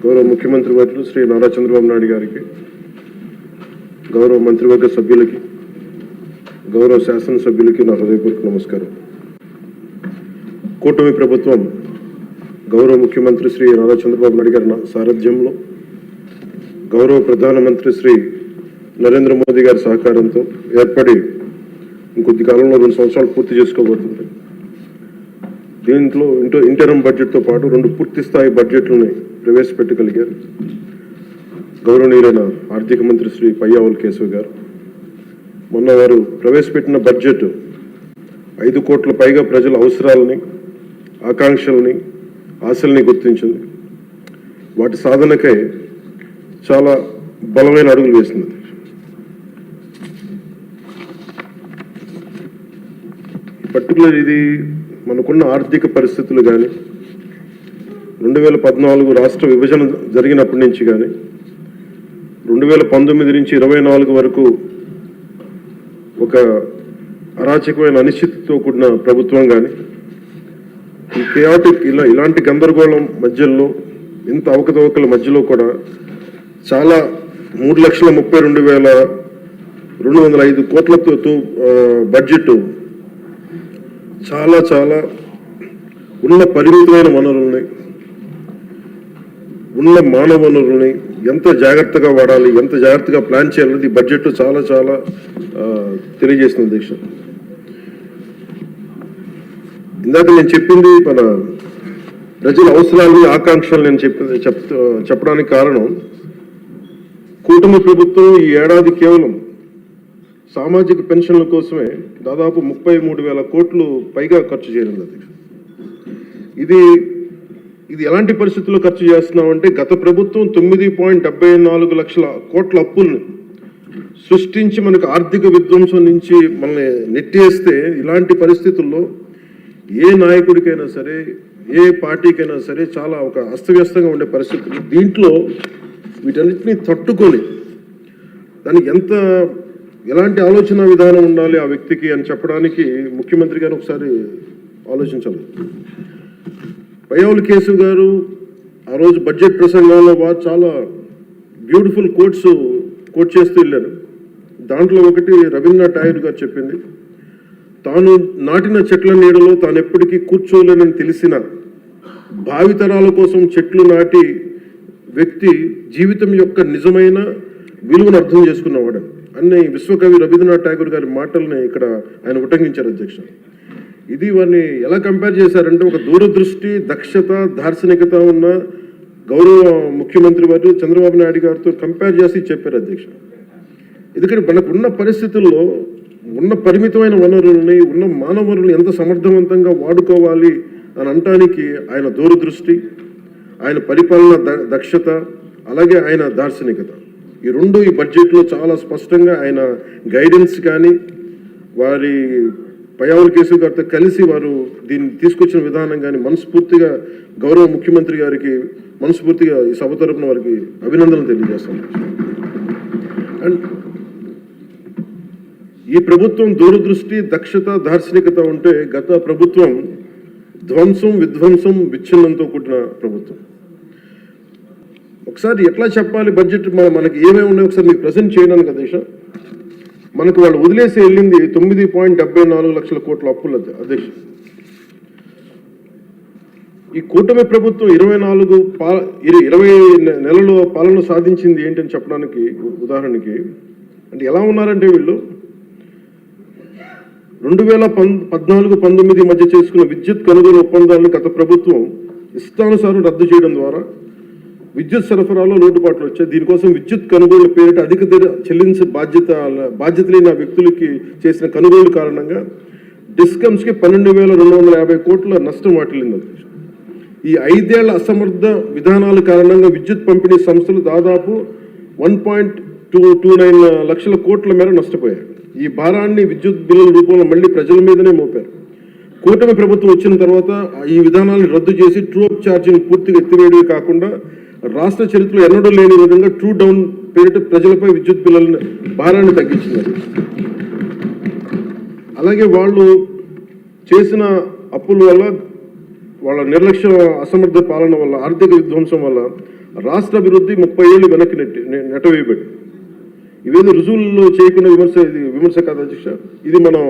గౌరవ ముఖ్యమంత్రి వర్యులు శ్రీ నారా చంద్రబాబు నాయుడు గారికి, గౌరవ మంత్రివర్గ సభ్యులకి, గౌరవ శాసనసభ్యులకి నా హృదయపూర్వక నమస్కారం. కూటమి ప్రభుత్వం గౌరవ ముఖ్యమంత్రి శ్రీ నారా చంద్రబాబు నాయుడు గారి సారథ్యంలో, గౌరవ ప్రధానమంత్రి శ్రీ నరేంద్ర మోదీ గారి సహకారంతో ఏర్పడి ఇంకొద్ది కాలంలో 2 సంవత్సరాలు పూర్తి చేసుకోబోతుంది. దీంట్లో ఇంటర్మ్ బడ్జెట్తో పాటు 2 పూర్తి స్థాయి బడ్జెట్లని ప్రవేశపెట్టగలిగారు గౌరవనీయులైన ఆర్థిక మంత్రి శ్రీ పయ్యావుల కేశవ్ గారు. మొన్న వారు ప్రవేశపెట్టిన బడ్జెట్ 5 కోట్ల పైగా ప్రజల అవసరాలని, ఆకాంక్షల్ని, ఆశల్ని గుర్తించింది. వాటి సాధనకై చాలా బలమైన అడుగులు వేసింది. పర్టికులర్ ఇది మనకున్న ఆర్థిక పరిస్థితులు కానీ, 2014 రాష్ట్ర విభజన జరిగినప్పటి నుంచి కానీ, 2019 నుంచి 24 వరకు ఒక అరాచకమైన అనిశ్చితితో కూడిన ప్రభుత్వం కానీ, ఈ కేయాటిక్ ఇలాంటి గందరగోళం మధ్యలో, ఇంత అవకతవకల మధ్యలో కూడా చాలా 3,32,205 కోట్లతో బడ్జెట్ చాలా చాలా ఉన్న పరిమితమైన వనరుల్ని, ఉన్న మానవ వనరుల్ని ఎంత జాగ్రత్తగా వాడాలి, ఎంత జాగ్రత్తగా ప్లాన్ చేయాలనేది బడ్జెట్ చాలా చాలా తెలియజేస్తుంది అధ్యక్ష. ఇందాక నేను చెప్పింది మన ప్రజల అవసరాలు, ఆకాంక్షలు నేను చెప్పడానికి కారణం, కూటమి ప్రభుత్వం ఈ ఏడాది కేవలం సామాజిక పెన్షన్ల కోసమే దాదాపు 33,000 కోట్లు పైగా ఖర్చు చేయనుంది అధ్యక్ష. ఇది ఎలాంటి పరిస్థితుల్లో ఖర్చు చేస్తున్నామంటే, గత ప్రభుత్వం 9.74 లక్షల కోట్ల అప్పుల్ని సృష్టించి మనకు ఆర్థిక విధ్వంసం నుంచి మనల్ని నెట్టేస్తే, ఇలాంటి పరిస్థితుల్లో ఏ నాయకుడికైనా సరే, ఏ పార్టీకైనా సరే చాలా ఒక అస్తవ్యస్తంగా ఉండే పరిస్థితులు. దీంట్లో వీటన్నిటిని తట్టుకొని దానికి ఎలాంటి ఆలోచన విధానం ఉండాలి ఆ వ్యక్తికి అని చెప్పడానికి ముఖ్యమంత్రి గారు ఒకసారి ఆలోచించాలి. పయ్యావుల కేశవ్ గారు ఆ రోజు బడ్జెట్ ప్రసంగంలో చాలా బ్యూటిఫుల్ కోట్ చేస్తూ వెళ్ళారు. దాంట్లో ఒకటి రవీంద్రనాథ్ ఠాగూర్ గారు చెప్పింది, తాను నాటిన చెట్ల నీడలో తాను ఎప్పటికీ కూర్చోలేనని తెలిసిన భావితరాల కోసం చెట్లు నాటి వ్యక్తి జీవితం యొక్క నిజమైన విలువను అర్థం చేసుకున్నవాడు అన్ని విశ్వకవి రవీంద్రనాథ్ ఠాగూర్ గారి మాటల్ని ఇక్కడ ఆయన ఉటంకించారు అధ్యక్ష. ఇది వారిని ఎలా కంపేర్ చేశారంటే, ఒక దూరదృష్టి, దక్షత, దార్శనికత ఉన్న గౌరవ ముఖ్యమంత్రి వారు చంద్రబాబు నాయుడు గారితో కంపేర్ చేసి చెప్పారు అధ్యక్ష. ఎందుకంటే మనకున్న పరిస్థితుల్లో ఉన్న పరిమితమైన వనరుల్ని, ఉన్న మానవ వనరుల్ని ఎంత సమర్థవంతంగా వాడుకోవాలి అని అనటానికి ఆయన దూరదృష్టి, ఆయన పరిపాలన దక్షత, అలాగే ఆయన దార్శనికత, ఈ 2 ఈ బడ్జెట్లో చాలా స్పష్టంగా ఆయన గైడెన్స్ కానీ, వారి పయ్యావుల కేశవ్ గారితో కలిసి వారు దీన్ని తీసుకొచ్చిన విధానం కానీ మనస్ఫూర్తిగా గౌరవ ముఖ్యమంత్రి గారికి మనస్ఫూర్తిగా ఈ సభ తరపున వారికి అభినందనలు తెలియజేస్తాను. అండ్ ఈ ప్రభుత్వం దూరదృష్టి, దక్షత, దార్శనికత ఉంటే, గత ప్రభుత్వం ధ్వంసం, విధ్వంసం, విచ్ఛిన్నంతో కూడిన ప్రభుత్వం. ఒకసారి ఎట్లా చెప్పాలి బడ్జెట్ మనకి ఏమేమి ఉన్నాయో ఒకసారి మీకు ప్రజెంట్ చేయడానికి అధ్యక్ష. మనకు వాళ్ళు వదిలేసి వెళ్ళింది 9.74 లక్షల కోట్ల అప్పులు అధ్యక్ష. ఈ కూటమి ప్రభుత్వం 20 నెలల పాలన సాధించింది ఏంటని చెప్పడానికి ఉదాహరణకి, అంటే ఎలా ఉన్నారంటే, వీళ్ళు 2014-19 మధ్య చేసుకున్న విద్యుత్ కొనుగోలు ఒప్పందాలను గత ప్రభుత్వం ఇష్టానుసారం రద్దు చేయడం ద్వారా విద్యుత్ సరఫరాలో లోటుపాట్లు వచ్చాయి. దీనికోసం విద్యుత్ కొనుగోలు పేరిట అధిక ధర చెల్లించే బాధ్యత లేని వ్యక్తులకి చేసిన కొనుగోలు కారణంగా డిస్కమ్స్కి 12,250 కోట్ల నష్టం వాటిల్లింది. ఈ 5 ఏళ్ల అసమర్థ విధానాల కారణంగా విద్యుత్ పంపిణీ సంస్థలు దాదాపు 1.29 లక్షల కోట్ల మేర నష్టపోయాయి. ఈ భారాన్ని విద్యుత్ బిల్లుల రూపంలో మళ్ళీ ప్రజల మీదనే మోపారు. కూటమి ప్రభుత్వం వచ్చిన తర్వాత ఈ విధానాలను రద్దు చేసి ట్రూ అప్ ఛార్జీని పూర్తిగా ఎత్తివేయడమే కాకుండా, రాష్ట్ర చరిత్రలో ఎన్నడూ లేని విధంగా ట్రూ డౌన్ పేరిట ప్రజలపై విద్యుత్ బిల్లుల భారాన్ని తగ్గించినారు. అలాగే వాళ్ళు చేసిన అప్పుల వల్ల, వాళ్ళ నిర్లక్ష్య అసమర్థ పాలన వల్ల, ఆర్థిక విధ్వంసం వల్ల రాష్ట్ర అభివృద్ధి 30 ఏళ్ళు వెనక్కి నెట్టవేయబడి ఇవేదో రుజువుల్లో చేయకుండా విమర్శ కాదు అధ్యక్ష. ఇది మనం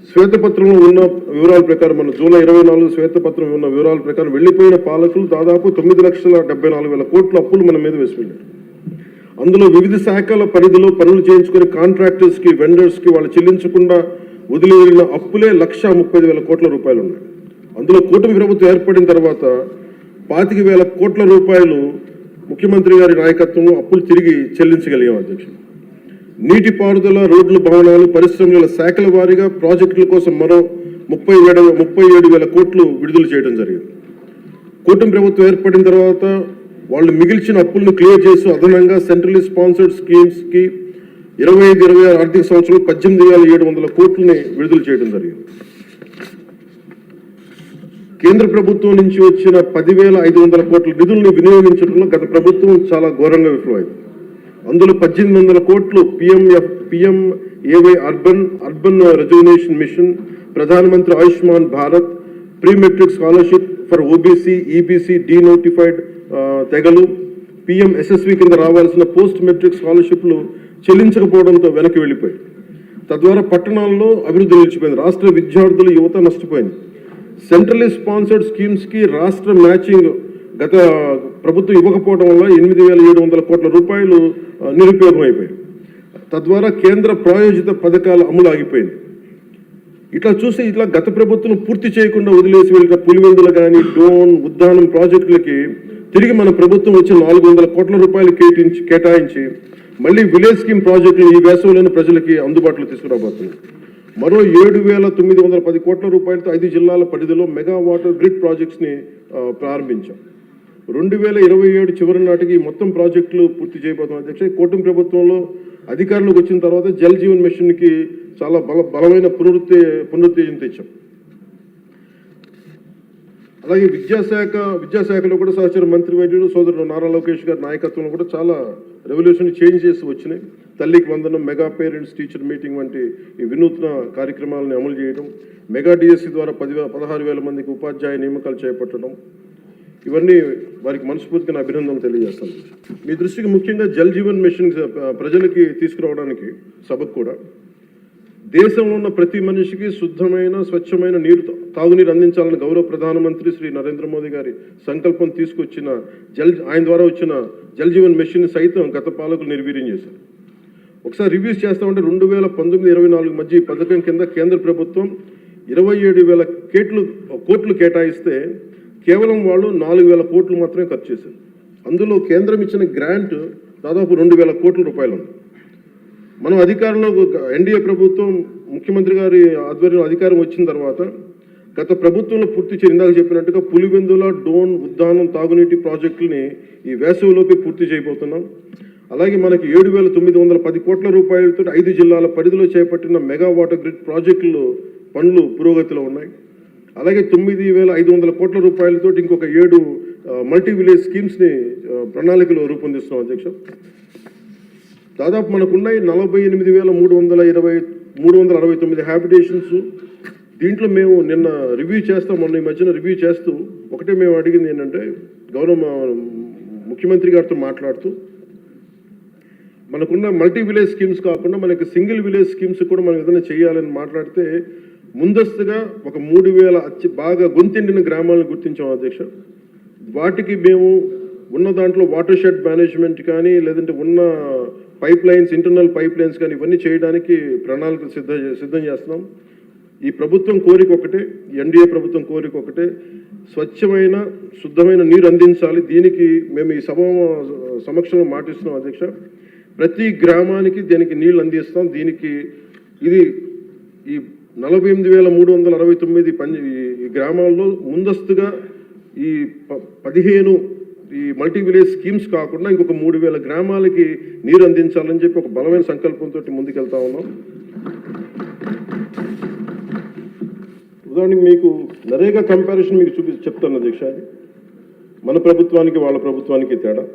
శ్వేతపత్రంలో ఉన్న వివరాల ప్రకారం, మన జూలై 24 శ్వేతపత్రం ఉన్న వివరాల ప్రకారం వెళ్ళిపోయిన పాలకులు దాదాపు 9,74,000 కోట్ల అప్పులు మన మీద వేసి వెళ్ళారు. అందులో వివిధ శాఖల పరిధిలో పనులు చేయించుకుని కాంట్రాక్టర్స్కి, వెండర్స్కి వాళ్ళు చెల్లించకుండా వదిలి వెళ్ళిన అప్పులే 1,35,000 కోట్ల రూపాయలు ఉన్నాయి. అందులో కూటమి ప్రభుత్వం ఏర్పడిన తర్వాత 25,000 కోట్ల రూపాయలు ముఖ్యమంత్రి గారి నాయకత్వంలో అప్పులు తిరిగి చెల్లించగలిగాం అధ్యక్ష. నీటిపారుదల, రోడ్లు, భవనాలు, పరిశ్రమల శాఖల వారీగా ప్రాజెక్టుల కోసం మరో 37,000 కోట్లు విడుదల చేయడం జరిగింది. కూటమి ప్రభుత్వం ఏర్పడిన తర్వాత వాళ్ళు మిగిల్చిన అప్పులను క్లియర్ చేస్తూ అదనంగా సెంట్రల్లీ స్పాన్సర్డ్ స్కీమ్స్కి 25-26 ఆర్థిక సంవత్సరంలో 18,700 కోట్లని విడుదల చేయడం జరిగింది. కేంద్ర ప్రభుత్వం నుంచి వచ్చిన 10,500 కోట్ల నిధులను వినియోగించడంలో గత ప్రభుత్వం చాలా ఘోరంగా విఫలమైంది. అందులో 1,800 కోట్లు PMAY అర్బన్ రెజ్యువనేషన్ మిషన్, ప్రధానమంత్రి Ayushman Bharat, pre matric scholarship for OBC, EBC, denotified తెగలు, PMSSV కింద రావాల్సిన పోస్ట్ మెట్రిక్ స్కాలర్షిప్లు చెల్లించకపోవడంతో వెనక్కి వెళ్ళిపోయి తద్వారా పట్టణాల్లో అభివృద్ధి నిలిచిపోయింది. రాష్ట్ర విద్యార్థులు, యువత నష్టపోయింది. సెంట్రల్లీ స్పాన్సర్డ్ స్కీమ్స్కి రాష్ట్ర మ్యాచింగ్ గత ప్రభుత్వం ఇవ్వకపోవడం వల్ల 8,700 కోట్ల రూపాయలు నిరుపయోగం అయిపోయాయి. తద్వారా కేంద్ర ప్రాయోజిత పథకాల అమలు ఆగిపోయింది. ఇట్లా గత ప్రభుత్వం పూర్తి చేయకుండా వదిలేసి వెళ్ళిన పులివెందులు కానీ, డోన్, ఉద్దానం ప్రాజెక్టులకి తిరిగి మన ప్రభుత్వం వచ్చి 400 కోట్ల రూపాయలు కేటాయించి మళ్ళీ విలేజ్ స్కీమ్ ప్రాజెక్టులు ఈ వేసవిలోని ప్రజలకి అందుబాటులో తీసుకురాబోతుంది. మరో 7,910 కోట్ల రూపాయలతో 5 జిల్లాల పరిధిలో మెగా వాటర్ గ్రిడ్ ప్రాజెక్ట్స్ని ప్రారంభించాం. 2027 చివరి నాటికి మొత్తం ప్రాజెక్టులు పూర్తి చేయబోతున్నాం అధ్యక్ష. కూటమి ప్రభుత్వంలో అధికారంలోకి వచ్చిన తర్వాత జల్ జీవన్ మిషన్కి చాలా బలమైన పునరుత్తేజం తెచ్చాం. అలాగే విద్యాశాఖలో కూడా సహచర మంత్రి వైద్యుడు సోదరుడు నారా లోకేష్ గారి నాయకత్వంలో కూడా చాలా రెవల్యూషన్ చేంజెస్ వచ్చినాయి. తల్లికి వందనం, మెగా పేరెంట్స్ టీచర్ మీటింగ్ వంటి ఈ వినూత్న కార్యక్రమాలను అమలు చేయడం, మెగా DSC ద్వారా 16,000 మందికి ఉపాధ్యాయ నియామకాలు చేపట్టడం, ఇవన్నీ వారికి మనస్ఫూర్తిగా అభినందనలు తెలియజేస్తాను. మీ దృష్టికి ముఖ్యంగా జల్ జీవన్ మిషన్ ప్రజలకి తీసుకురావడానికి సభకు కూడా దేశంలో ఉన్న ప్రతి మనిషికి శుద్ధమైన, స్వచ్ఛమైన తాగునీరు అందించాలని గౌరవ ప్రధానమంత్రి శ్రీ నరేంద్ర మోదీ గారి సంకల్పం తీసుకొచ్చిన ఆయన ద్వారా వచ్చిన జల్ జీవన్ మిషన్ సైతం గత పాలకులు నిర్వీర్యం చేశారు. ఒకసారి రివ్యూస్ చేస్తామంటే 2019-24 మధ్య ఈ పథకం కింద కేంద్ర ప్రభుత్వం 27,000 కోట్లు కేటాయిస్తే కేవలం వాళ్ళు 4,000 కోట్లు మాత్రమే ఖర్చు చేశారు. అందులో కేంద్రం ఇచ్చిన గ్రాంట్ దాదాపు 2,000 కోట్ల రూపాయలు ఉంది. మనం అధికారంలో NDA ప్రభుత్వం ముఖ్యమంత్రి గారి ఆధ్వర్యంలో అధికారం వచ్చిన తర్వాత గత ప్రభుత్వంలో ఇందాక చెప్పినట్టుగా పులివెందుల, డోన్, ఉద్దానం తాగునీటి ప్రాజెక్టులని ఈ వేసవిలోపే పూర్తి చేయబోతున్నాం. అలాగే మనకి 7,910 కోట్ల రూపాయలతో 5 జిల్లాల పరిధిలో చేపట్టిన మెగా వాటర్ గ్రిడ్ ప్రాజెక్టులు పనులు పురోగతిలో ఉన్నాయి. అలాగే 9,500 కోట్ల రూపాయలతో ఇంకొక 7 మల్టీ విలేజ్ స్కీమ్స్ని ప్రణాళికలు రూపొందిస్తున్నాం అధ్యక్ష. దాదాపు మనకున్నాయి 48,369 హ్యాబిటేషన్స్. దీంట్లో మేము నిన్న మొన్న ఈ మధ్యన రివ్యూ చేస్తూ ఒకటే మేము అడిగింది ఏంటంటే, గౌరవ ముఖ్యమంత్రి గారితో మాట్లాడుతూ మనకున్న మల్టీ విలేజ్ స్కీమ్స్ కాకుండా మనకి సింగిల్ విలేజ్ స్కీమ్స్ కూడా మనం ఏదైనా చేయాలని మాట్లాడితే ముందస్తుగా ఒక 3,000 బాగా గొంతెండిన గ్రామాలను గుర్తించాం అధ్యక్ష. వాటికి మేము ఉన్న దాంట్లో వాటర్ షెడ్ మేనేజ్మెంట్ కానీ, లేదంటే ఉన్న ఇంటర్నల్ పైప్ లైన్స్ కానీ ఇవన్నీ చేయడానికి ప్రణాళికలు సిద్ధం చేస్తున్నాం. ఈ ప్రభుత్వం కోరిక ఒకటే, NDA ప్రభుత్వం కోరిక ఒకటే, స్వచ్ఛమైన శుద్ధమైన నీరు అందించాలి. దీనికి మేము ఈ సమక్షంలో మాటిస్తున్నాం అధ్యక్ష. ప్రతి గ్రామానికి దీనికి నీళ్ళు అందిస్తాం. దీనికి ఇది ఈ 48,369 ఈ గ్రామాల్లో ముందస్తుగా ఈ 15 ఈ మల్టీ విలేజ్ స్కీమ్స్ కాకుండా ఇంకొక 3,000 గ్రామాలకి నీరు అందించాలని చెప్పి ఒక బలమైన సంకల్పంతో ముందుకెళ్తా ఉన్నాం. ఉదాహరణకి మీకు నరేగా కంపారిజన్ మీకు చెప్తాను అధ్యక్ష. మన ప్రభుత్వానికి వాళ్ళ ప్రభుత్వానికి తేడా.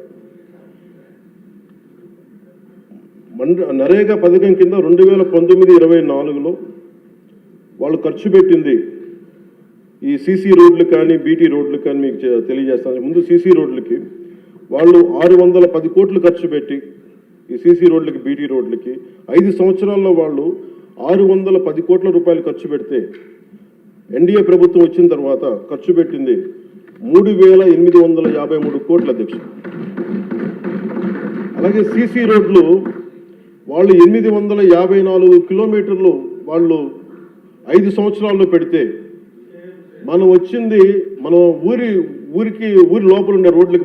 నరేగా పథకం కింద 2019-24లో వాళ్ళు ఖర్చు పెట్టింది ఈ CC రోడ్లు కానీ, BT రోడ్లు కానీ మీకు తెలియజేస్తాను. ముందు CC రోడ్లకి వాళ్ళు 610 కోట్లు ఖర్చు పెట్టి ఈ సీసీ రోడ్లకి, బీటీ రోడ్లకి 5 సంవత్సరాల్లో వాళ్ళు 610 కోట్ల రూపాయలు ఖర్చు పెడితే ఎన్డీఏ ప్రభుత్వం వచ్చిన తర్వాత ఖర్చు పెట్టింది 3,853 కోట్ల అధ్యక్ష. అలాగే సీసీ రోడ్లు వాళ్ళు 854 కిలోమీటర్లు వాళ్ళు 5 సంవత్సరాల్లో పెడితే మనం వచ్చింది ఊరి లోపల ఉండే రోడ్లకి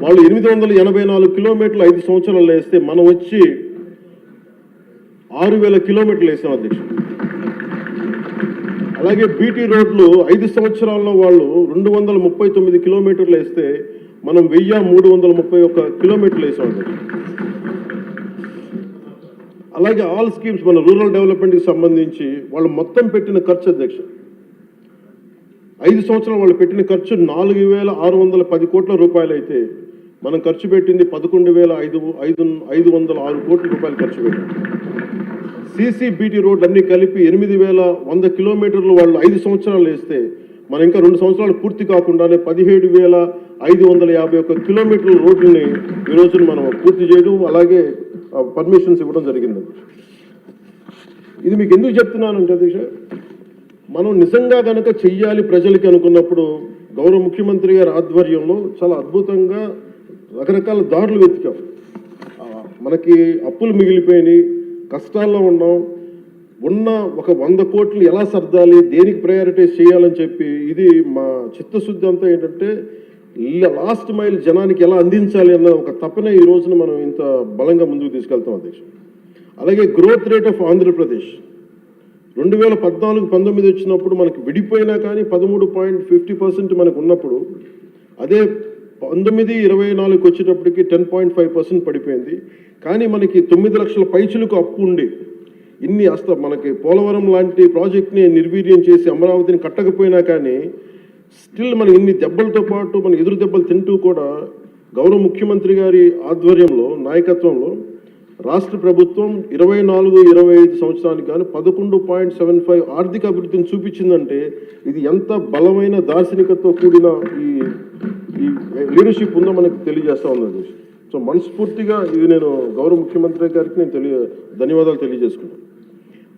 వాళ్ళు 884 కిలోమీటర్లు 5 సంవత్సరాలు వేస్తే మనం వచ్చి 6,000 కిలోమీటర్లు వేసాం అధ్యక్ష. అలాగే బీటీ రోడ్లు 5 సంవత్సరాల్లో వాళ్ళు 239 కిలోమీటర్లు వేస్తే మనం 1,331 కిలోమీటర్లు వేసాం అధ్యక్ష. అలాగే ఆల్ స్కీమ్స్ మన రూరల్ డెవలప్మెంట్కి సంబంధించి వాళ్ళు మొత్తం పెట్టిన ఖర్చు అధ్యక్ష 5 సంవత్సరాలు వాళ్ళు పెట్టిన ఖర్చు 4,610 కోట్ల రూపాయలు అయితే మనం ఖర్చు పెట్టింది 11,506 కోట్ల రూపాయలు ఖర్చు పెట్టాం. సీసీ బీటీ రోడ్లు అన్నీ కలిపి 8,100 కిలోమీటర్లు వాళ్ళు 5 సంవత్సరాలు వేస్తే మనం ఇంకా 2 సంవత్సరాలు పూర్తి కాకుండానే 17,551 కిలోమీటర్ల రోడ్లని ఈ రోజున మనం పూర్తి చేయడం, అలాగే పర్మిషన్స్ ఇవ్వడం జరిగింది. ఇది మీకు ఎందుకు చెప్తున్నానంటే అధ్యక్ష, మనం నిజంగా కనుక చెయ్యాలి ప్రజలకి అనుకున్నప్పుడు గౌరవ ముఖ్యమంత్రి గారి ఆధ్వర్యంలో చాలా అద్భుతంగా రకరకాల దారులు వెతికాం. మనకి అప్పులు మిగిలిపోయినాయి, కష్టాల్లో ఉన్నాం, ఉన్న ఒక 100 కోట్లు ఎలా సర్దాలి, దేనికి ప్రయారిటైజ్ చేయాలని చెప్పి ఇది మా చిత్తశుద్ధి అంతా ఏంటంటే లాస్ట్ మైల్ జనానికి ఎలా అందించాలి అన్న ఒక తపన ఈ రోజున మనం ఇంత బలంగా ముందుకు తీసుకెళ్తాం అధ్యక్ష. అలాగే గ్రోత్ రేట్ ఆఫ్ ఆంధ్రప్రదేశ్ 2014-19 వచ్చినప్పుడు మనకి విడిపోయినా కానీ 13.50% మనకు ఉన్నప్పుడు, అదే 19-24 వచ్చేటప్పటికి 10.5% పడిపోయింది. కానీ మనకి 9 లక్షల పైచులకు అప్పు ఉండి మనకి పోలవరం లాంటి ప్రాజెక్ట్ని నిర్వీర్యం చేసి అమరావతిని కట్టకపోయినా కానీ స్టిల్ మన ఇన్ని దెబ్బలతో పాటు మన ఎదురు దెబ్బలు తింటూ కూడా గౌరవ ముఖ్యమంత్రి గారి ఆధ్వర్యంలో, నాయకత్వంలో రాష్ట్ర ప్రభుత్వం 24-25 సంవత్సరానికి కానీ 11.75 ఆర్థిక అభివృద్ధిని చూపించిందంటే ఇది ఎంత బలమైన దార్శనికతతో కూడిన ఈ లీడర్షిప్ ఉందో మనకు తెలియజేస్తా ఉన్నది. సో మనస్ఫూర్తిగా ఇది నేను గౌరవ ముఖ్యమంత్రి గారికి నేను ధన్యవాదాలు తెలియజేసుకున్నాను.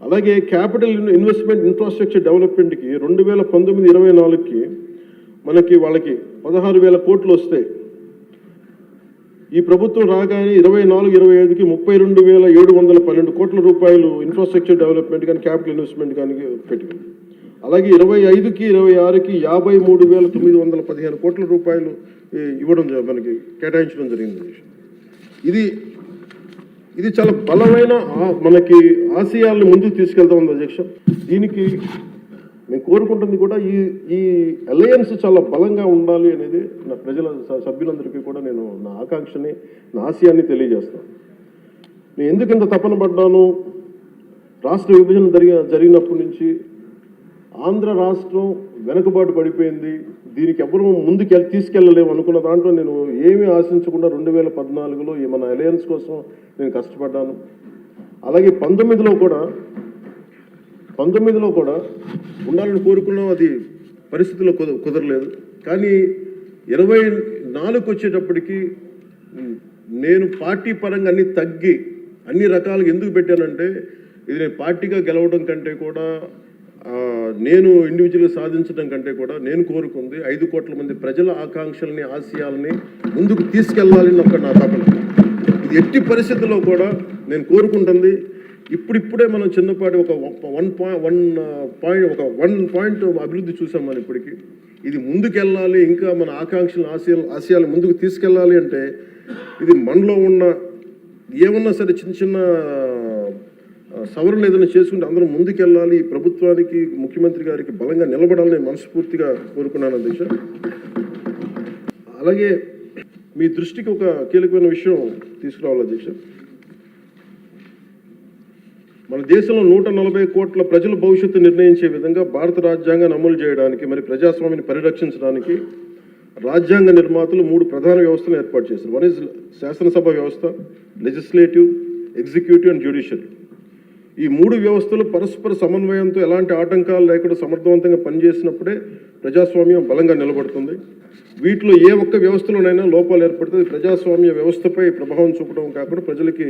అలాగే క్యాపిటల్ ఇన్వెస్ట్మెంట్ ఇన్ఫ్రాస్ట్రక్చర్ డెవలప్మెంట్కి 2019-24కి మనకి వాళ్ళకి 16,000 కోట్లు వస్తాయి. ఈ ప్రభుత్వం రాగానే 24-25కి 32,712 కోట్ల రూపాయలు ఇన్ఫ్రాస్ట్రక్చర్ డెవలప్మెంట్ కానీ క్యాపిటల్ ఇన్వెస్ట్మెంట్ కానీ పెట్టుకుంది. అలాగే 25-26కి 53,915 కోట్ల రూపాయలు ఇవ్వడం మనకి కేటాయించడం జరిగింది. ఇది చాలా బలమైన మనకి ఆశయాలను ముందుకు తీసుకెళ్తా ఉంది అధ్యక్ష. దీనికి నేను కోరుకుంటుంది కూడా ఈ అలయన్స్ చాలా బలంగా ఉండాలి అనేది నా ప్రజల సభ్యులందరికీ కూడా నేను నా ఆకాంక్షని, నా ఆశయాన్ని తెలియజేస్తాను. నేను ఎందుకు ఇంత తపన పడ్డాను, రాష్ట్ర విభజన జరిగినప్పటి నుంచి ఆంధ్ర రాష్ట్రం వెనుకబాటు పడిపోయింది, దీనికి ఎవరు ముందుకు తీసుకెళ్ళలేము అనుకున్న దాంట్లో నేను ఏమీ ఆశించకుండా 2014లో మన అలయన్స్ కోసం నేను కష్టపడ్డాను. అలాగే 19లో కూడా ఉండాలని కోరుకున్నాం, అది పరిస్థితుల్లో కుదరలేదు. కానీ 24కి వచ్చేటప్పటికి నేను పార్టీ పరంగా అన్ని తగ్గి అన్ని రకాలుగా ఎందుకు పెట్టానంటే ఇది నేను పార్టీగా గెలవడం కంటే కూడా నేను ఇండివిజువల్గా సాధించడం కంటే కూడా నేను కోరుకుంది 5 కోట్ల మంది ప్రజల ఆకాంక్షల్ని, ఆశయాలని ముందుకు తీసుకెళ్లాలని ఒక నా తపన. ఇది ఎట్టి పరిస్థితుల్లో కూడా నేను కోరుకుంటుంది. ఇప్పుడిప్పుడే మనం చిన్నపాటి ఒక 1 పాయింట్ అభివృద్ధి చూసాం మనం ఇప్పటికీ. ఇది ముందుకెళ్ళాలి, ఇంకా మన ఆకాంక్షలను, ఆశయాలు ముందుకు తీసుకెళ్ళాలి అంటే ఇది మనలో ఉన్న ఏమన్నా సరే చిన్న సవరణలు ఏదైనా చేసుకుంటే అందరూ ముందుకెళ్ళాలి, ఈ ప్రభుత్వానికి, ముఖ్యమంత్రి గారికి బలంగా నిలబడాలని మనస్ఫూర్తిగా కోరుకున్నాను అధ్యక్ష. అలాగే మీ దృష్టికి ఒక కీలకమైన విషయం తీసుకురావాలి అధ్యక్ష. మన దేశంలో 140 కోట్ల ప్రజల భవిష్యత్తు నిర్ణయించే విధంగా భారత రాజ్యాంగాన్ని అమలు చేయడానికి, మరి ప్రజాస్వామ్యాన్ని పరిరక్షించడానికి రాజ్యాంగ నిర్మాతలు 3 ప్రధాన వ్యవస్థలు ఏర్పాటు చేశారు. వన్ ఇస్ శాసనసభ వ్యవస్థ, లెజిస్లేటివ్, ఎగ్జిక్యూటివ్ అండ్ జ్యుడిషియల్. ఈ 3 వ్యవస్థలు పరస్పర సమన్వయంతో ఎలాంటి ఆటంకాలు లేకుండా సమర్థవంతంగా పనిచేసినప్పుడే ప్రజాస్వామ్యం బలంగా నిలబడుతుంది. వీటిలో ఏ ఒక్క వ్యవస్థలోనైనా లోపాలు ఏర్పడితే ప్రజాస్వామ్య వ్యవస్థపై ప్రభావం చూపడం కాకుండా ప్రజలకి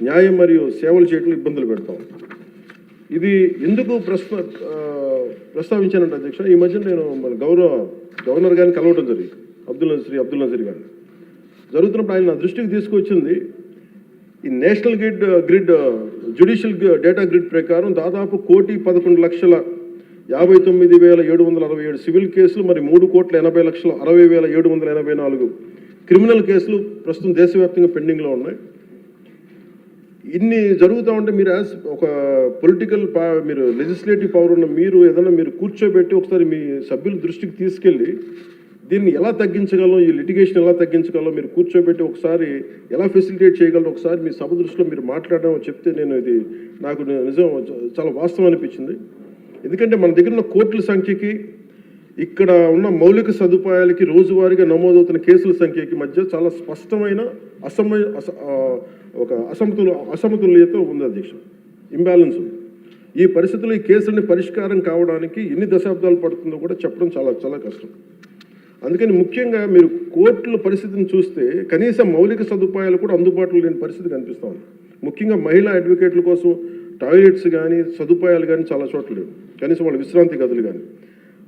న్యాయం మరియు సేవలు చేయడం ఇబ్బందులు పెడతాం. ఇది ఎందుకు ప్రస్తావించానంటే అధ్యక్ష, ఈ మధ్య నేను మన గవర్నర్ గారిని కలవడం జరిగింది, అబ్దుల్ నజీర్ గారిని. జరుగుతున్నప్పుడు ఆయన నా దృష్టికి తీసుకొచ్చింది, ఈ national grid judicial data grid ప్రకారం దాదాపు 1,11,59,767 సివిల్ కేసులు, మరి 3,80,60,784 క్రిమినల్ కేసులు ప్రస్తుతం దేశవ్యాప్తంగా పెండింగ్లో ఉన్నాయి. ఇన్ని జరుగుతూ ఉంటే మీరు యాజ్ ఒక పొలిటికల్ మీరు లెజిస్లేటివ్ పవర్ ఉన్న మీరు ఏదైనా మీరు కూర్చోబెట్టి ఒకసారి మీ సభ్యుల దృష్టికి తీసుకెళ్ళి దీన్ని ఎలా తగ్గించగలం, ఈ లిటిగేషన్ ఎలా తగ్గించగలం మీరు కూర్చోబెట్టి ఒకసారి ఎలా ఫెసిలిటేట్ చేయగలరు ఒకసారి మీ సభ దృష్టిలో మీరు మాట్లాడడం చెప్తే ఇది నాకు నిజం చాలా వాస్తవం అనిపించింది. ఎందుకంటే మన దగ్గర ఉన్న కోర్టుల సంఖ్యకి ఇక్కడ ఉన్న మౌలిక సదుపాయాలకి రోజువారీగా నమోదవుతున్న కేసుల సంఖ్యకి మధ్య చాలా స్పష్టమైన అసమతుల్యత ఉంది అధ్యక్ష, ఇంబ్యాలెన్స్ ఉంది. ఈ పరిస్థితుల్లో ఈ కేసులని పరిష్కారం కావడానికి ఎన్ని దశాబ్దాలు పడుతుందో కూడా చెప్పడం చాలా చాలా కష్టం. అందుకని ముఖ్యంగా మీరు కోర్టుల పరిస్థితిని చూస్తే కనీసం మౌలిక సదుపాయాలు కూడా అందుబాటులో లేని పరిస్థితి కనిపిస్తూ ఉంది. ముఖ్యంగా మహిళా అడ్వకేట్ల కోసం టాయిలెట్స్ కానీ సదుపాయాలు కానీ చాలా చోట్ల లేవు, కనీసం వాళ్ళ విశ్రాంతి గదులు కానీ.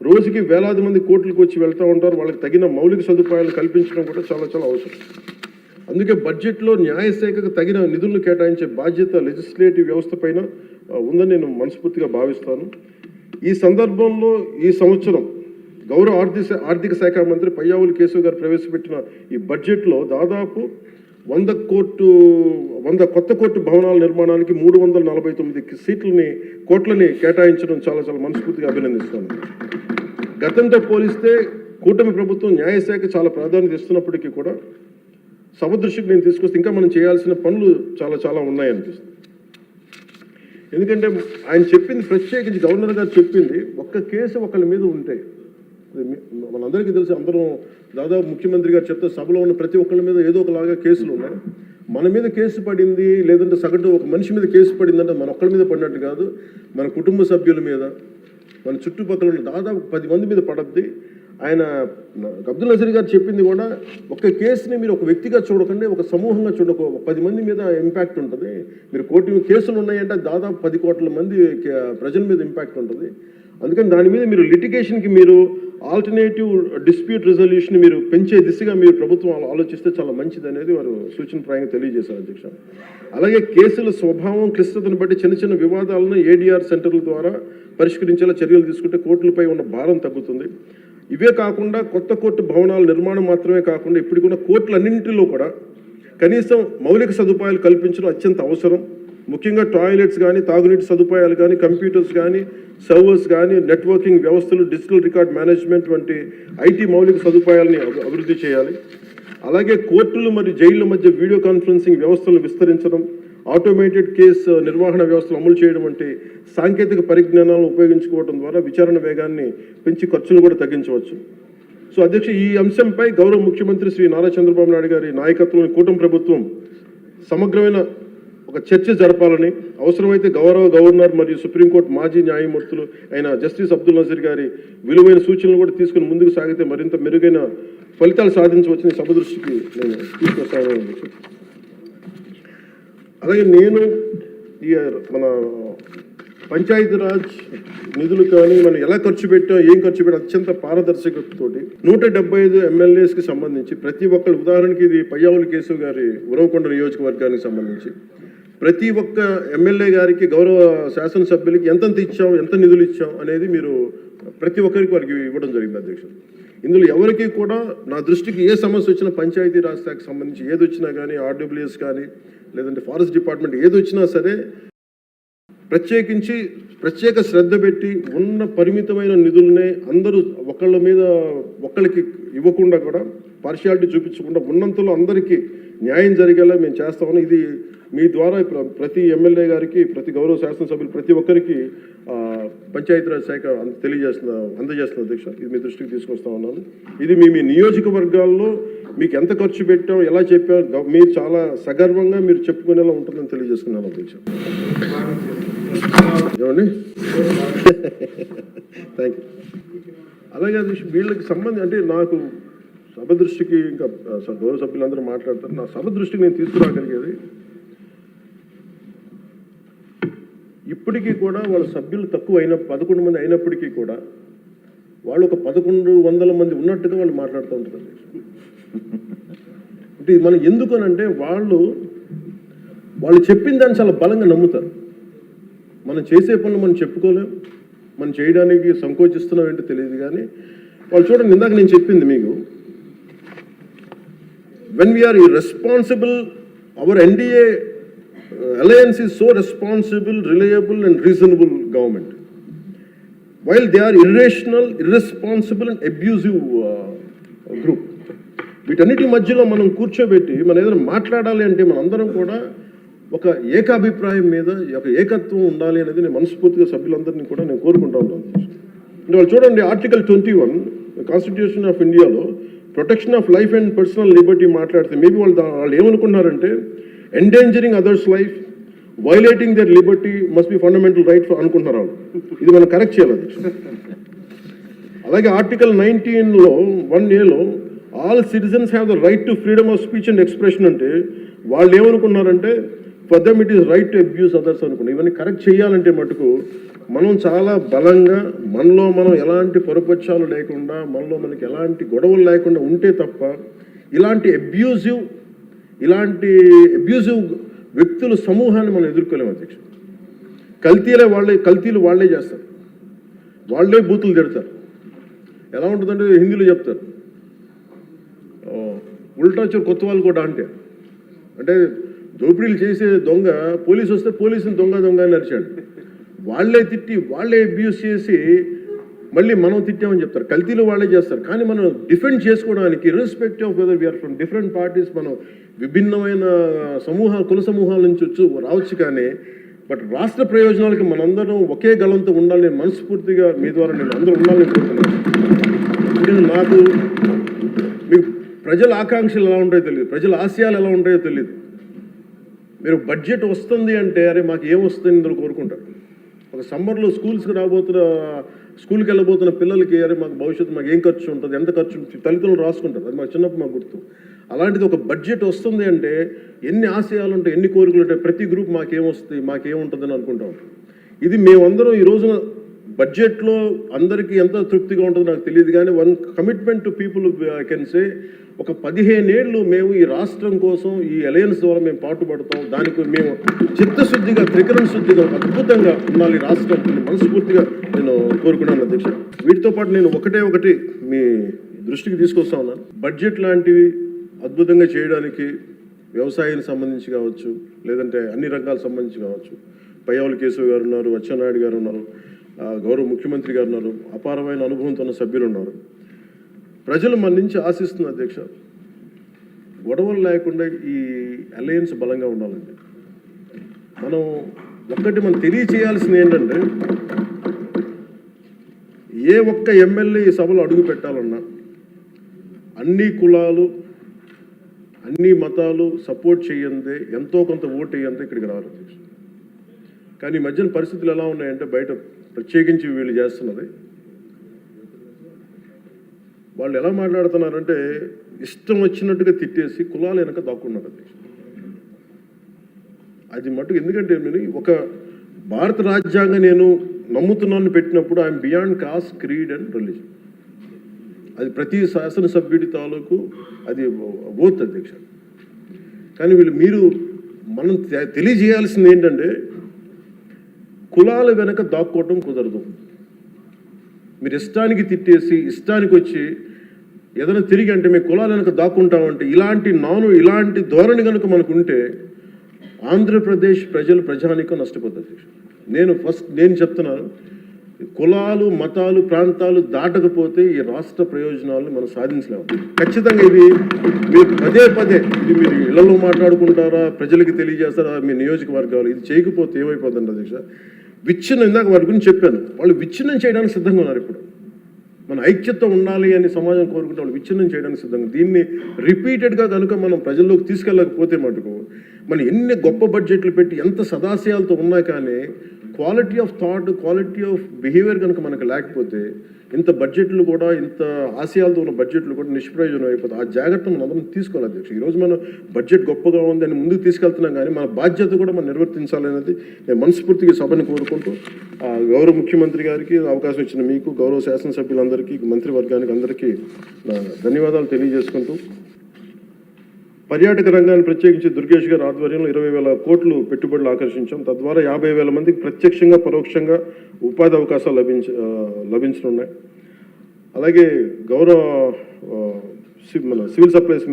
రోజుకి వేలాది మంది కోర్టులకు వచ్చి వెళ్తూ ఉంటారు, వాళ్ళకి తగిన మౌలిక సదుపాయాలు కల్పించడం కూడా చాలా చాలా అవసరం. అందుకే బడ్జెట్లో న్యాయశాఖకు తగిన నిధులను కేటాయించే బాధ్యత లెజిస్లేటివ్ వ్యవస్థ పైన ఉందని నేను మనస్ఫూర్తిగా భావిస్తాను. ఈ సందర్భంలో ఈ సంవత్సరం గౌరవ ఆర్థిక శాఖ మంత్రి పయ్యావుల కేశవ్ గారు ప్రవేశపెట్టిన ఈ బడ్జెట్లో దాదాపు 100 కొత్త కోర్టు భవనాల నిర్మాణానికి 349 కోట్లని కేటాయించడం చాలా చాలా మనస్ఫూర్తిగా అభినందిస్తాను. గతంతో పోలిస్తే కూటమి ప్రభుత్వం న్యాయశాఖ చాలా ప్రాధాన్యత ఇస్తున్నప్పటికీ కూడా సభ దృష్టికి నేను తీసుకొస్తే ఇంకా మనం చేయాల్సిన పనులు చాలా చాలా ఉన్నాయనిపిస్తుంది. ఎందుకంటే ఆయన చెప్పింది, ప్రత్యేకించి గవర్నర్ గారు చెప్పింది, ఒక్క కేసు ఒకళ్ళ మీద ఉంటే మనందరికీ తెలిసి అందరం దాదాపు ముఖ్యమంత్రి గారు చెప్తే సభలో ఉన్న ప్రతి ఒక్కళ్ళ మీద ఏదో ఒకలాగా కేసులు ఉన్నాయి. మన మీద కేసు పడింది లేదంటే సగటు ఒక మనిషి మీద కేసు పడిందంటే మన ఒక్కళ్ళ మీద పడినట్టు కాదు, మన కుటుంబ సభ్యుల మీద, మన చుట్టుపక్కల దాదాపు 10 మంది మీద పడద్ది. ఆయన అబ్దుల్ నజీర్ గారు చెప్పింది కూడా, ఒక కేసుని మీరు ఒక వ్యక్తిగా చూడకండి, ఒక సమూహంగా చూడక 10 మంది మీద ఇంపాక్ట్ ఉంటుంది. మీరు కోటి కేసులు ఉన్నాయంటే దాదాపు 10 కోట్ల మంది ప్రజల మీద ఇంపాక్ట్ ఉంటుంది. అందుకని దాని మీద మీరు లిటిగేషన్కి మీరు ఆల్టర్నేటివ్ డిస్ప్యూట్ రిజల్యూషన్ మీరు పెంచే దిశగా మీరు ప్రభుత్వం ఆలోచిస్తే చాలా మంచిది అనేది వారు సూచనప్రాయంగా తెలియజేశారు అధ్యక్ష. అలాగే కేసుల స్వభావం క్లిష్టతను బట్టి చిన్న చిన్న వివాదాలను ఏడీఆర్ సెంటర్ల ద్వారా పరిష్కరించేలా చర్యలు తీసుకుంటే కోర్టులపై ఉన్న భారం తగ్గుతుంది. ఇవే కాకుండా కొత్త కోర్టు భవనాల నిర్మాణం మాత్రమే కాకుండా ఇప్పటికున్న కోర్టులన్నింటిలో కూడా కనీసం మౌలిక సదుపాయాలు కల్పించడం అత్యంత అవసరం. ముఖ్యంగా టాయిలెట్స్ కానీ, తాగునీటి సదుపాయాలు కానీ, కంప్యూటర్స్ కానీ, సర్వర్స్ కానీ, నెట్వర్కింగ్ వ్యవస్థలు, డిజిటల్ రికార్డ్ మేనేజ్మెంట్ వంటి ఐటీ మౌలిక సదుపాయాలని అభివృద్ధి చేయాలి. అలాగే కోర్టులు మరియు జైళ్ల మధ్య వీడియో కాన్ఫరెన్సింగ్ వ్యవస్థలను విస్తరించడం, ఆటోమేటెడ్ కేసు నిర్వహణ వ్యవస్థలు అమలు చేయడం వంటి సాంకేతిక పరిజ్ఞానాలను ఉపయోగించుకోవడం ద్వారా విచారణ వేగాన్ని పెంచి ఖర్చులు కూడా తగ్గించవచ్చు. సో అధ్యక్ష, ఈ అంశంపై గౌరవ ముఖ్యమంత్రి శ్రీ నారా చంద్రబాబు నాయుడు గారి నాయకత్వంలోని కూటమి ప్రభుత్వం సమగ్రమైన ఒక చర్చ జరపాలని, అవసరమైతే గౌరవ గవర్నర్ మరియు సుప్రీంకోర్టు మాజీ న్యాయమూర్తులు అయిన జస్టిస్ అబ్దుల్ నజీర్ గారి విలువైన సూచనలు కూడా తీసుకుని ముందుకు సాగితే మరింత మెరుగైన ఫలితాలు సాధించవచ్చని సభ దృష్టికి నేను తీసుకొస్తాను. అలాగే నేను ఈ మన పంచాయతీరాజ్ నిధులు కానీ మనం ఎలా ఖర్చు పెట్టాం, ఏం ఖర్చు పెట్టాం అత్యంత పారదర్శకతతోటి 175 ఎమ్మెల్యేస్కి సంబంధించి ప్రతి ఒక్కరు, ఉదాహరణకి ఇది పయ్యావుల కేశవ్ గారి ఉరవకొండ నియోజకవర్గానికి సంబంధించి ప్రతి ఒక్క ఎమ్మెల్యే గారికి, గౌరవ శాసనసభ్యులకి ఎంతెంత ఇచ్చాం, ఎంత నిధులు ఇచ్చాం అనేది మీరు ప్రతి ఒక్కరికి వారికి ఇవ్వడం జరిగింది అధ్యక్షుడు. ఇందులో ఎవరికి కూడా నా దృష్టికి ఏ సమస్య వచ్చినా, పంచాయతీరాజ్ శాఖకు సంబంధించి ఏది వచ్చినా కానీ, ఆర్డబ్ల్యూఎస్ కానీ లేదంటే ఫారెస్ట్ డిపార్ట్మెంట్ ఏది వచ్చినా సరే ప్రత్యేక శ్రద్ధ పెట్టి ఉన్న పరిమితమైన నిధులనే అందరూ ఒకళ్ళకి ఇవ్వకుండా కూడా పార్షియాలిటీ చూపించకుండా ఉన్నంతలో అందరికీ న్యాయం జరిగేలా మేము చేస్తామని, ఇది మీ ద్వారా ప్రతి ఎమ్మెల్యే గారికి, ప్రతి గౌరవ శాసనసభ్యులు ప్రతి ఒక్కరికి పంచాయతీరాజ్ శాఖ అందజేస్తున్న అధ్యక్ష. ఇది మీ దృష్టికి తీసుకొస్తా ఉన్నాను. ఇది మీ నియోజకవర్గాల్లో మీకు ఎంత ఖర్చు పెట్టాం, ఎలా చెప్పాం, మీరు చాలా సగర్వంగా మీరు చెప్పుకునేలా ఉంటుందని తెలియజేసుకున్నాను అధ్యక్ష. ఏమండి, థ్యాంక్ యూ. అలాగే అధ్యక్ష, వీళ్ళకి సంబంధించి అంటే నాకు సభ దృష్టికి ఇంకా గౌరవ సభ్యులందరూ మాట్లాడతారు. నా సభ దృష్టికి నేను తీసుకురాగలిగేది, ఇప్పటికీ కూడా వాళ్ళ సభ్యులు తక్కువ 11 మంది అయినప్పటికీ కూడా వాళ్ళు ఒక 1100 మంది ఉన్నట్టుగా వాళ్ళు మాట్లాడుతూ ఉంటారు. అంటే మనం ఎందుకనంటే వాళ్ళు చెప్పిన దాన్ని చాలా బలంగా నమ్ముతారు. మనం చేసే పనులు మనం చెప్పుకోలేం, మనం చేయడానికి సంకోచిస్తున్నాం ఏంటో తెలియదు. కానీ వాళ్ళు చూడండి, ఇందాక నేను చెప్పింది మీకు, when we are irresponsible, our NDA alliance is so responsible, reliable and reasonable government, while they are irrational, irresponsible and abusive group. వీటన్నిటి మధ్యలో మనం కూర్చోబెట్టి మనం ఏదైనా మాట్లాడాలి అంటే మనందరం కూడా ఒక ఏకాభిప్రాయం మీద ఒక ఏకత్వం ఉండాలి అనేది నేను మనస్ఫూర్తిగా సభ్యులందరినీ కూడా నేను కోరుకుంటా ఉంటాను. అంటే వాళ్ళు చూడండి, ఆర్టికల్ 21 కాన్స్టిట్యూషన్ ఆఫ్ ఇండియాలో protection of life and personal liberty మాట్లాడితే మేబీ వాళ్ళు ఏమనుకున్నారంటే endangering others life, violating their liberty must be fundamental right అనుకుంటున్నారు వాళ్ళు. ఇది మనం కరెక్ట్ చేయాలి. అలాగే ఆర్టికల్ 19లో 1A all citizens have the right to freedom of speech and expression అంటే వాళ్ళు ఏమనుకున్నారంటే for them it is right to abuse others అనుకున్నారు. ఇవన్నీ కరెక్ట్ చేయాలంటే మటుకు మనం చాలా బలంగా మనలో మనం ఎలాంటి పొరపక్షాలు లేకుండా, మనలో మనకి ఎలాంటి గొడవలు లేకుండా ఉంటే తప్ప ఇలాంటి అబ్యూజివ్ వ్యక్తుల సమూహాన్ని మనం ఎదుర్కోలేము అధ్యక్ష. కల్తీలు వాళ్ళే చేస్తారు, వాళ్ళే బూతులు తిడతారు. ఎలా ఉంటుందంటే హిందీలో చెప్తారు, ఉల్టా వచ్చే కొత్త వాళ్ళు కూడా అంటే దోపిడీలు చేసే దొంగ పోలీసు వస్తే పోలీసుని దొంగ అని అరిచాడు. వాళ్ళే తిట్టి వాళ్ళే అబ్యూస్ చేసి మళ్ళీ మనం తిట్టామని చెప్తారు. కల్తీలు వాళ్ళే చేస్తారు. కానీ మనం డిఫెండ్ చేసుకోవడానికి irrespective of whether we are from different parties, మనం విభిన్నమైన కుల సమూహాల నుంచి రావచ్చు. కానీ బట్ రాష్ట్ర ప్రయోజనాలకి మనందరం ఒకే గలంతో ఉండాలని మనస్ఫూర్తిగా మీ ద్వారా నేను అందరూ ఉండాలని కోరుతున్నాను. అంటే నాకు మీకు ప్రజల ఆకాంక్షలు ఎలా ఉంటాయో తెలియదు, ప్రజల ఆశయాలు ఎలా ఉంటాయో తెలియదు. మీరు బడ్జెట్ వస్తుంది అంటే అరే మాకు ఏమొస్తుంది ఇందులో కోరుకుంటారు. ఒక సమ్మర్లో స్కూల్కి వెళ్ళబోతున్న పిల్లలకి అరే మాకు భవిష్యత్తు మాకు ఏం ఖర్చు ఉంటుంది, ఎంత ఖర్చు ఉంటుంది, తల్లిదండ్రులు రాసుకుంటారు. అది మాకు చిన్నప్పుడు మాకు గుర్తు. అలాంటిది ఒక బడ్జెట్ వస్తుంది అంటే ఎన్ని ఆశయాలు ఉంటాయి, ఎన్ని కోరికలు ఉంటాయి, ప్రతి గ్రూప్ మాకేమొస్తుంది, మాకేముంటుందని అనుకుంటా ఉంటాం. ఇది మేమందరం ఈ రోజున బడ్జెట్లో అందరికీ ఎంత తృప్తిగా ఉంటుందో నాకు తెలియదు. కానీ one commitment to people I can say, ఒక 15 ఏళ్ళు మేము ఈ రాష్ట్రం కోసం ఈ అలయన్స్ ద్వారా మేము పాటుపడతాం. దానికి మేము చిత్తశుద్ధిగా, త్రికరణ శుద్ధిగా, అద్భుతంగా ఉండాలి ఈ రాష్ట్రం మనస్ఫూర్తిగా నేను కోరుకున్నాను అధ్యక్ష. వీటితో పాటు నేను ఒకటి మీ దృష్టికి తీసుకొస్తా ఉన్నాను. బడ్జెట్ లాంటివి అద్భుతంగా చేయడానికి వ్యవసాయానికి సంబంధించి కావచ్చు, లేదంటే అన్ని రంగాలకు సంబంధించి కావచ్చు, పయ్యావుల కేశవ్ గారు ఉన్నారు, అచ్చెన్నాయుడు గారు ఉన్నారు, గౌరవ ముఖ్యమంత్రి గారు ఉన్నారు, అపారమైన అనుభవంతో ఉన్న సభ్యులు ఉన్నారు. ప్రజలు మన నుంచి ఆశిస్తున్న అధ్యక్ష, గొడవలు లేకుండా ఈ అలయన్స్ బలంగా ఉండాలండి. మనం తెలియచేయాల్సింది ఏంటంటే, ఏ ఒక్క ఎమ్మెల్యే ఈ సభలో అడుగు పెట్టాలన్నా అన్ని కులాలు, అన్ని మతాలు సపోర్ట్ చేయందే, ఎంతో కొంత ఓటు వేయందే ఇక్కడికి రారు అధ్యక్ష. కానీ ఈ మధ్యన పరిస్థితులు ఎలా ఉన్నాయంటే, బయట ప్రత్యేకించి వీళ్ళు చేస్తున్నది, వాళ్ళు ఎలా మాట్లాడుతున్నారంటే ఇష్టం వచ్చినట్టుగా తిట్టేసి కులాలు వెనక దాక్కున్నారు అధ్యక్ష. అది మటుకు ఎందుకంటే నేను ఒక భారత రాజ్యాంగం నేను నమ్ముతున్నాను పెట్టినప్పుడు I'm beyond cost, creed and religion. అది ప్రతి శాసనసభ్యుడి తాలూకు అది ఓత్ అధ్యక్ష. కానీ మీరు మనం తెలియజేయాల్సింది ఏంటంటే, కులాల వెనక దాక్కోవటం కుదరదు. మీరు ఇష్టానికి తిట్టేసి ఇష్టానికి వచ్చి ఏదైనా తిరిగి అంటే మేము కులాల వెనక దాక్కుంటామంటే ఇలాంటి ధోరణి కనుక మనకు ఉంటే ఆంధ్రప్రదేశ్ ప్రజానికం నష్టపోతుంది. నేను చెప్తున్నాను, కులాలు, మతాలు, ప్రాంతాలు దాటకపోతే ఈ రాష్ట్ర ప్రయోజనాలను మనం సాధించలేము. ఖచ్చితంగా ఇది మీరు పదే ఇది మీరు ఇళ్లలో మాట్లాడుకుంటారా, ప్రజలకి తెలియజేస్తారా, మీ నియోజకవర్గాలు ఇది చేయకపోతే ఏమైపోతుంది అధ్యక్ష? విచ్ఛిన్నం, ఇందాక వారి గురించి చెప్పాను, వాళ్ళు విచ్ఛిన్నం చేయడానికి సిద్ధంగా ఉన్నారు. ఇప్పుడు మన ఐక్యత ఉండాలి అని సమాజం కోరుకుంటే వాళ్ళు విచ్ఛిన్నం చేయడానికి సిద్ధంగా. దీన్ని రిపీటెడ్గా కనుక మనం ప్రజల్లోకి తీసుకెళ్ళకపోతే మటుకు మన ఎన్ని గొప్ప బడ్జెట్లు పెట్టి ఎంత సదాశయాలతో ఉన్నా కానీ quality of thought, quality of behaviour కనుక మనకు లేకపోతే ఇంత బడ్జెట్లు కూడా, ఇంత ఆశయాలతో ఉన్న బడ్జెట్లు కూడా నిష్ప్రయోజనం అయిపోతాయి. ఆ జాగ్రత్త మనం అందరం తీసుకోవాలి అధ్యక్ష. ఈరోజు మనం బడ్జెట్ గొప్పగా ఉంది అని ముందుకు తీసుకెళ్తున్నాం, కానీ మన బాధ్యత కూడా మనం నిర్వర్తించాలనేది నేను మనస్ఫూర్తిగా సభని కోరుకుంటూ, గౌరవ ముఖ్యమంత్రి గారికి అవకాశం ఇచ్చిన మీకు, గౌరవ శాసనసభ్యులందరికీ, మంత్రివర్గానికి అందరికీ ధన్యవాదాలు తెలియజేసుకుంటూ, పర్యాటక రంగాన్ని ప్రత్యేకించి దుర్గేష్ గారి ఆధ్వర్యంలో 20,000 కోట్లు పెట్టుబడులు ఆకర్షించాం. తద్వారా 50,000 మందికి ప్రత్యక్షంగా పరోక్షంగా ఉపాధి అవకాశాలు లభించనున్నాయి. అలాగే గౌరవ మన సివిల్ సప్లైస్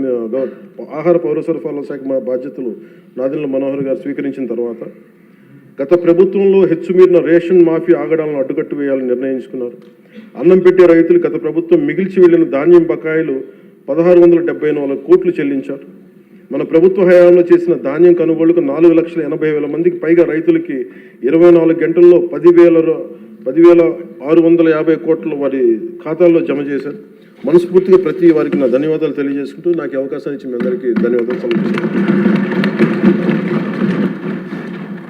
ఆహార పౌర సరఫరాల శాఖ బాధ్యతలు నాదెండ్ల మనోహర్ గారు స్వీకరించిన తర్వాత గత ప్రభుత్వంలో హెచ్చుమీరిన రేషన్ మాఫీ ఆగడాలను అడ్డుకట్టు వేయాలని నిర్ణయించుకున్నారు. అన్నం పెట్టే రైతులు గత ప్రభుత్వం మిగిల్చి వెళ్లిన ధాన్యం బకాయిలు 1,674 కోట్లు చెల్లించారు. మన ప్రభుత్వ హయాంలో చేసిన ధాన్యం కొనుగోలుకు 4,80,000 మందికి పైగా రైతులకి 24 గంటల్లో 10,650 కోట్లు వారి ఖాతాల్లో జమ చేశారు. మనస్ఫూర్తిగా ప్రతి వారికి నా ధన్యవాదాలు తెలియజేసుకుంటూ నాకు అవకాశం ఇచ్చి మీ అందరికీ ధన్యవాదాలు సమర్పిస్తున్నాను.